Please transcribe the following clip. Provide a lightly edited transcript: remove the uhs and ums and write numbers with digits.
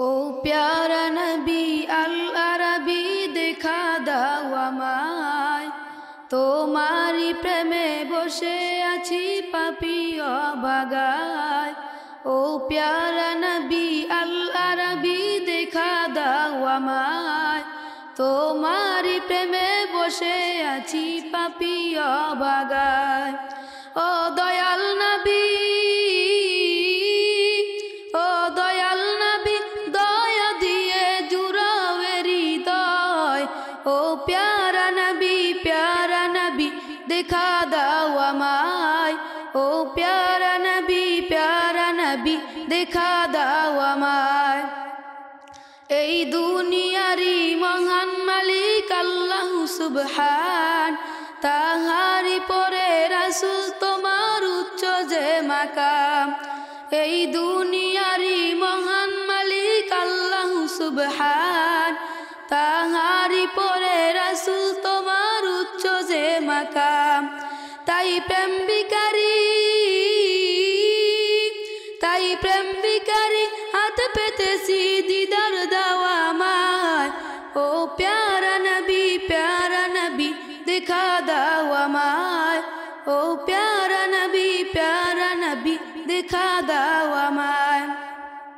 ও প্যারা নবী আল আরবি দেখা দাও আমায়, তোমারি প্রেমে বসে আছি পাপী অবাগায়। ও প্যারা নবী আল আরবি দেখা দাও আমায়, তোমারি প্রেমে বসে আছি পাপী অবাগায়। ও দয়াল নবী, ও দয়াল নবী, দয়া দিয়ে জুড়াও হৃদয়। ও প্যারা নবী দেখা দাও আমায়, ও প্যারা নবী দেখা দাও আমায়। এই দুনিয়ারি মহান মালিক আল্লাহ সুবহান, তাহারি পরে রাসূল তোমার উচ্চ যে মাকাম। এই দুনিয়ারি মহান মালিক আল্লাহ সুবহান, তাহারি পরে রাসূল তোমার উচ্চ যে মাকাম। তাই প্রেম ভিখারি হাত পেতেছি দিদার দাওয়া আমায়। ও প্যারা নবী দেখা দাও আমায়, ও প্যারা নবী দেখা দাও আমায়।